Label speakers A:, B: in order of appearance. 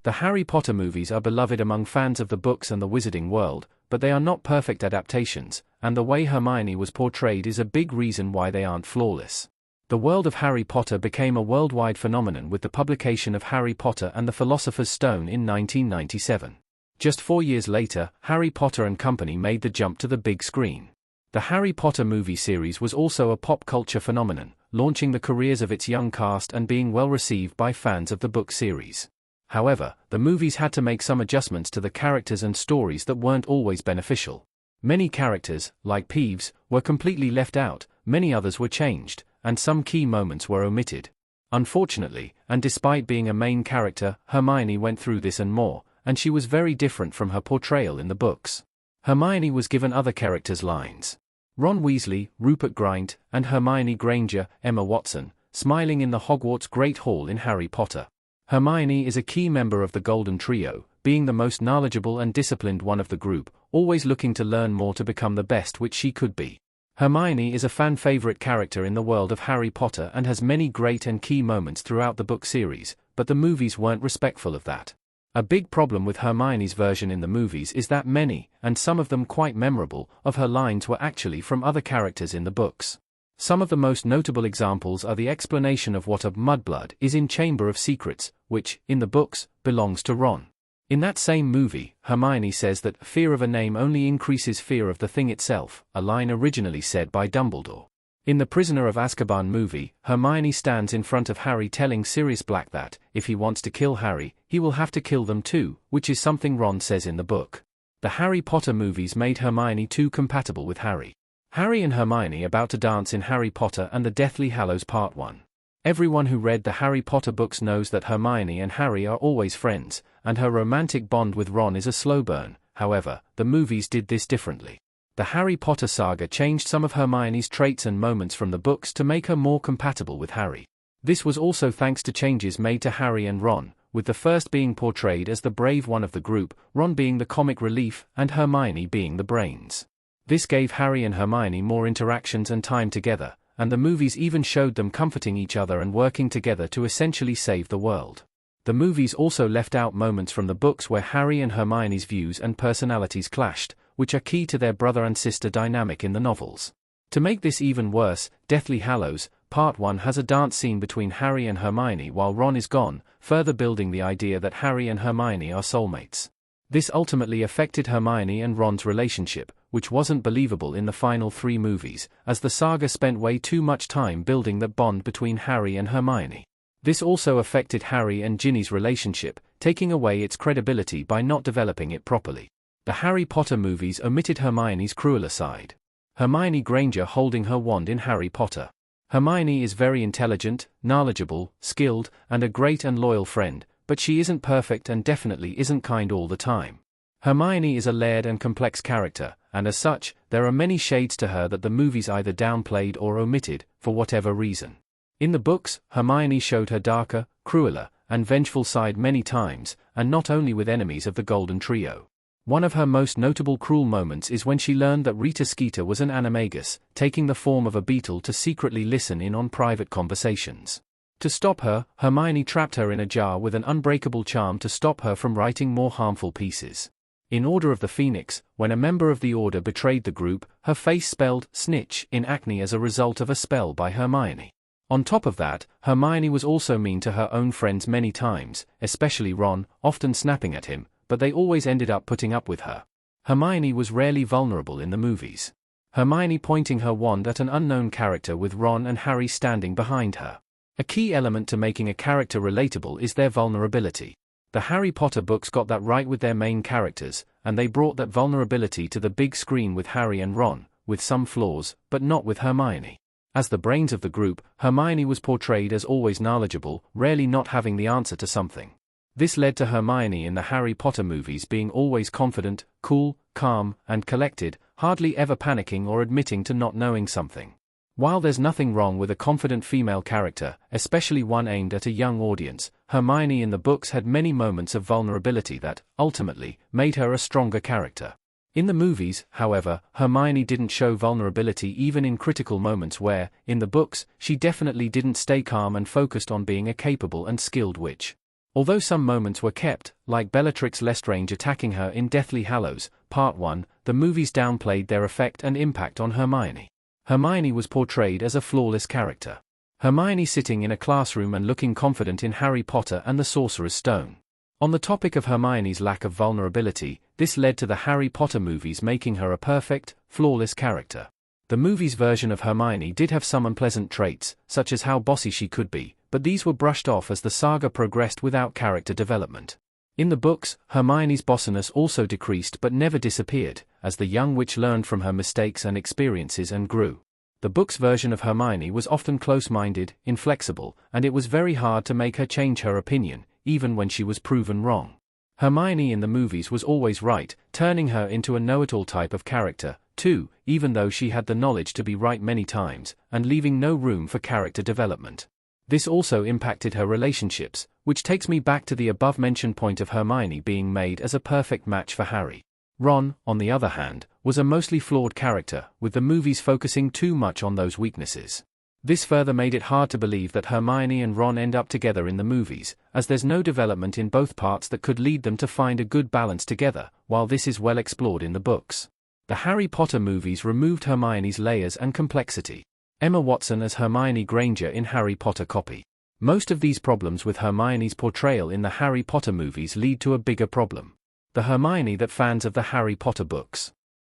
A: The Harry Potter movies are beloved among fans of the books and the wizarding world, but they are not perfect adaptations, and the way Hermione was portrayed is a big reason why they aren't flawless. The world of Harry Potter became a worldwide phenomenon with the publication of Harry Potter and the Philosopher's Stone in 1997. Just 4 years later, Harry Potter and Company made the jump to the big screen. The Harry Potter movie series was also a pop culture phenomenon, launching the careers of its young cast and being well received by fans of the book series. However, the movies had to make some adjustments to the characters and stories that weren't always beneficial. Many characters, like Peeves, were completely left out, many others were changed, and some key moments were omitted. Unfortunately, and despite being a main character, Hermione went through this and more, and she was very different from her portrayal in the books. Hermione was given other characters' lines. Ron Weasley, Rupert Grint, and Hermione Granger, Emma Watson, smiling in the Hogwarts Great Hall in Harry Potter. Hermione is a key member of the Golden Trio, being the most knowledgeable and disciplined one of the group, always looking to learn more to become the best which she could be. Hermione is a fan-favorite character in the world of Harry Potter and has many great and key moments throughout the book series, but the movies weren't respectful of that. A big problem with Hermione's version in the movies is that many, and some of them quite memorable, of her lines were actually from other characters in the books. Some of the most notable examples are the explanation of what a mudblood is in Chamber of Secrets, which, in the books, belongs to Ron. In that same movie, Hermione says that fear of a name only increases fear of the thing itself, a line originally said by Dumbledore. In the Prisoner of Azkaban movie, Hermione stands in front of Harry telling Sirius Black that, if he wants to kill Harry, he will have to kill them too, which is something Ron says in the book. The Harry Potter movies made Hermione too compatible with Harry. Harry and Hermione about to dance in Harry Potter and the Deathly Hallows Part 1. Everyone who read the Harry Potter books knows that Hermione and Harry are always friends, and her romantic bond with Ron is a slow burn. However, the movies did this differently. The Harry Potter saga changed some of Hermione's traits and moments from the books to make her more compatible with Harry. This was also thanks to changes made to Harry and Ron, with the first being portrayed as the brave one of the group, Ron being the comic relief, and Hermione being the brains. This gave Harry and Hermione more interactions and time together, and the movies even showed them comforting each other and working together to essentially save the world. The movies also left out moments from the books where Harry and Hermione's views and personalities clashed, which are key to their brother and sister dynamic in the novels. To make this even worse, Deathly Hallows, Part 1 has a dance scene between Harry and Hermione while Ron is gone, further building the idea that Harry and Hermione are soulmates. This ultimately affected Hermione and Ron's relationship, which wasn't believable in the final 3 movies, as the saga spent way too much time building that bond between Harry and Hermione. This also affected Harry and Ginny's relationship, taking away its credibility by not developing it properly. The Harry Potter movies omitted Hermione's crueler side. Hermione Granger holding her wand in Harry Potter. Hermione is very intelligent, knowledgeable, skilled, and a great and loyal friend, but she isn't perfect and definitely isn't kind all the time. Hermione is a layered and complex character, and as such, there are many shades to her that the movies either downplayed or omitted, for whatever reason. In the books, Hermione showed her darker, crueler, and vengeful side many times, and not only with enemies of the Golden Trio. One of her most notable cruel moments is when she learned that Rita Skeeter was an animagus, taking the form of a beetle to secretly listen in on private conversations. To stop her, Hermione trapped her in a jar with an unbreakable charm to stop her from writing more harmful pieces. In Order of the Phoenix, when a member of the Order betrayed the group, her face spelled snitch in acne as a result of a spell by Hermione. On top of that, Hermione was also mean to her own friends many times, especially Ron, often snapping at him, but they always ended up putting up with her. Hermione was rarely vulnerable in the movies. Hermione pointing her wand at an unknown character with Ron and Harry standing behind her. A key element to making a character relatable is their vulnerability. The Harry Potter books got that right with their main characters, and they brought that vulnerability to the big screen with Harry and Ron, with some flaws, but not with Hermione. As the brains of the group, Hermione was portrayed as always knowledgeable, rarely not having the answer to something. This led to Hermione in the Harry Potter movies being always confident, cool, calm, and collected, hardly ever panicking or admitting to not knowing something. While there's nothing wrong with a confident female character, especially one aimed at a young audience, Hermione in the books had many moments of vulnerability that, ultimately, made her a stronger character. In the movies, however, Hermione didn't show vulnerability even in critical moments where, in the books, she definitely didn't stay calm and focused on being a capable and skilled witch. Although some moments were kept, like Bellatrix Lestrange attacking her in Deathly Hallows, Part 1, the movies downplayed their effect and impact on Hermione. Hermione was portrayed as a flawless character. Hermione sitting in a classroom and looking confident in Harry Potter and the Sorcerer's Stone. On the topic of Hermione's lack of vulnerability, this led to the Harry Potter movies making her a perfect, flawless character. The movies' version of Hermione did have some unpleasant traits, such as how bossy she could be, but these were brushed off as the saga progressed without character development. In the books, Hermione's bossiness also decreased but never disappeared, as the young witch learned from her mistakes and experiences and grew. The book's version of Hermione was often close-minded, inflexible, and it was very hard to make her change her opinion, even when she was proven wrong. Hermione in the movies was always right, turning her into a know-it-all type of character, too, even though she had the knowledge to be right many times, and leaving no room for character development. This also impacted her relationships, which takes me back to the above-mentioned point of Hermione being made as a perfect match for Harry. Ron, on the other hand, was a mostly flawed character, with the movies focusing too much on those weaknesses. This further made it hard to believe that Hermione and Ron end up together in the movies, as there's no development in both parts that could lead them to find a good balance together, while this is well explored in the books. The Harry Potter movies removed Hermione's layers and complexity. Emma Watson as Hermione Granger in Harry Potter copy. Most of these problems with Hermione's portrayal in the Harry Potter movies lead to a bigger problem. The Hermione that fans of the Harry Potter books